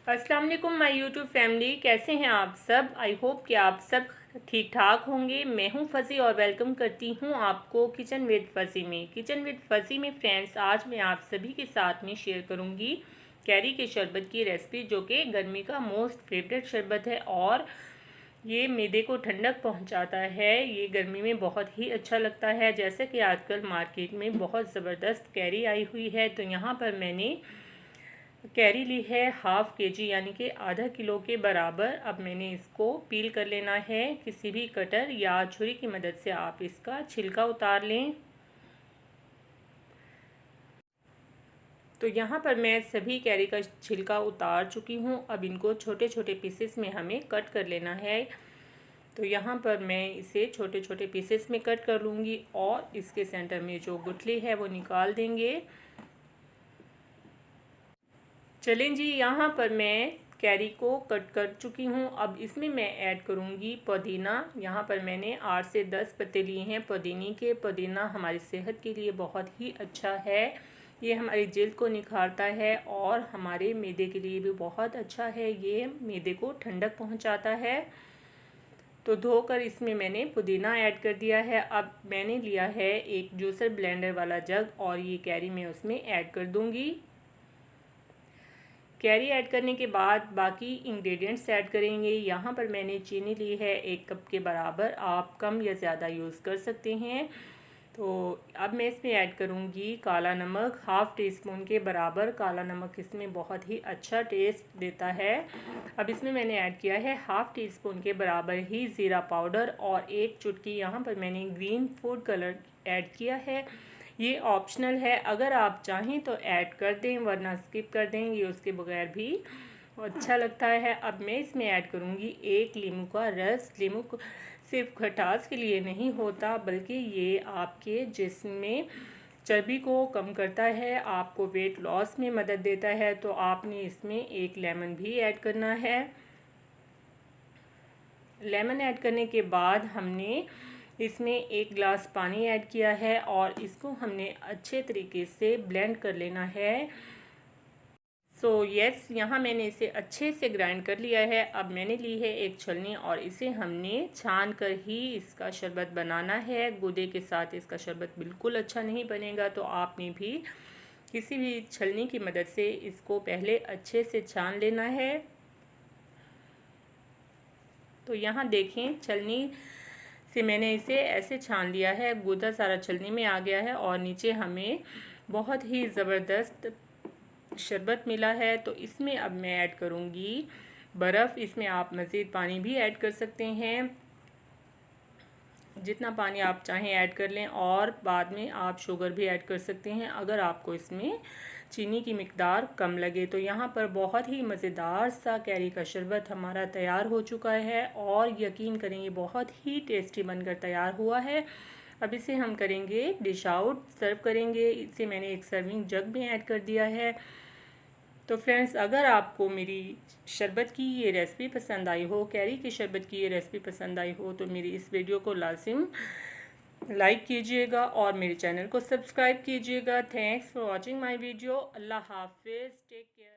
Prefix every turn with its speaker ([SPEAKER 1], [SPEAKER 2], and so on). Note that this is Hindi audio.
[SPEAKER 1] अस्सलाम वालेकुम माय यूट्यूब फैमिली, कैसे हैं आप सब। आई होप कि आप सब ठीक ठाक होंगे। मैं हूं फ़ज़ी और वेलकम करती हूं आपको किचन विद फ़ज़ी में फ्रेंड्स, आज मैं आप सभी के साथ में शेयर करूंगी कैरी के शरबत की रेसिपी, जो कि गर्मी का मोस्ट फेवरेट शरबत है और ये मैदे को ठंडक पहुंचाता है। ये गर्मी में बहुत ही अच्छा लगता है। जैसे कि आजकल मार्केट में बहुत ज़बरदस्त कैरी आई हुई है, तो यहाँ पर मैंने कैरी ली है हाफ केजी यानी कि आधा किलो के बराबर। अब मैंने इसको पील कर लेना है। किसी भी कटर या छुरी की मदद से आप इसका छिलका उतार लें। तो यहाँ पर मैं सभी कैरी का छिलका उतार चुकी हूँ। अब इनको छोटे छोटे पीसेस में हमें कट कर लेना है। तो यहाँ पर मैं इसे छोटे छोटे पीसेस में कट कर लूँगी और इसके सेंटर में जो गुठली है वो निकाल देंगे। चलें जी, यहाँ पर मैं कैरी को कट कर चुकी हूँ। अब इसमें मैं ऐड करूँगी पुदीना। यहाँ पर मैंने 8 से 10 पत्ते लिए हैं पुदीने के। पुदीना हमारी सेहत के लिए बहुत ही अच्छा है। ये हमारी जल्द को निखारता है और हमारे मैदे के लिए भी बहुत अच्छा है। ये मैदे को ठंडक पहुँचाता है। तो धोकर इसमें मैंने पुदीना ऐड कर दिया है। अब मैंने लिया है एक जूसर ब्लेंडर वाला जग और ये कैरी मैं उसमें ऐड कर दूँगी। कैरी ऐड करने के बाद बाकी इंग्रेडिएंट्स ऐड करेंगे। यहाँ पर मैंने चीनी ली है 1 कप के बराबर। आप कम या ज़्यादा यूज़ कर सकते हैं। तो अब मैं इसमें ऐड करूँगी काला नमक, हाफ़ टी स्पून के बराबर। काला नमक इसमें बहुत ही अच्छा टेस्ट देता है। अब इसमें मैंने ऐड किया है हाफ़ टी स्पून के बराबर ही ज़ीरा पाउडर और 1 चुटकी यहाँ पर मैंने ग्रीन फूड कलर ऐड किया है। ये ऑप्शनल है, अगर आप चाहें तो ऐड कर दें वरना स्किप कर दें, ये उसके बगैर भी अच्छा लगता है। अब मैं इसमें ऐड करूँगी 1 नींबू का रस। नींबू सिर्फ खटास के लिए नहीं होता, बल्कि ये आपके जिस्म में चर्बी को कम करता है, आपको वेट लॉस में मदद देता है। तो आपने इसमें 1 लेमन भी ऐड करना है। लेमन ऐड करने के बाद हमने इसमें 1 गिलास पानी ऐड किया है और इसको हमने अच्छे तरीके से ब्लेंड कर लेना है। यस, यहाँ मैंने इसे अच्छे से ग्राइंड कर लिया है। अब मैंने ली है एक छलनी और इसे हमने छान कर ही इसका शरबत बनाना है। गूदे के साथ इसका शरबत बिल्कुल अच्छा नहीं बनेगा, तो आपने भी किसी भी छलनी की मदद से इसको पहले अच्छे से छान लेना है। तो यहाँ देखें, छलनी से मैंने इसे ऐसे छान लिया है। गूदा सारा छलनी में आ गया है और नीचे हमें बहुत ही ज़बरदस्त शरबत मिला है। तो इसमें अब मैं ऐड करूँगी बर्फ़। इसमें आप मज़ीद पानी भी ऐड कर सकते हैं, जितना पानी आप चाहें ऐड कर लें, और बाद में आप शुगर भी ऐड कर सकते हैं अगर आपको इसमें चीनी की मिकदार कम लगे। तो यहाँ पर बहुत ही मज़ेदार सा कैरी का शरबत हमारा तैयार हो चुका है और यकीन करें ये बहुत ही टेस्टी बनकर तैयार हुआ है। अब इसे हम करेंगे डिश आउट, सर्व करेंगे। इसे मैंने एक सर्विंग जग में ऐड कर दिया है। तो फ्रेंड्स, अगर आपको मेरी शरबत की ये रेसिपी पसंद आई हो, कैरी के शरबत की ये रेसिपी पसंद आई हो, तो मेरी इस वीडियो को लाजिम लाइक कीजिएगा और मेरे चैनल को सब्सक्राइब कीजिएगा। Thanks for watching my video. अल्लाह हाफिज़, टेक केयर।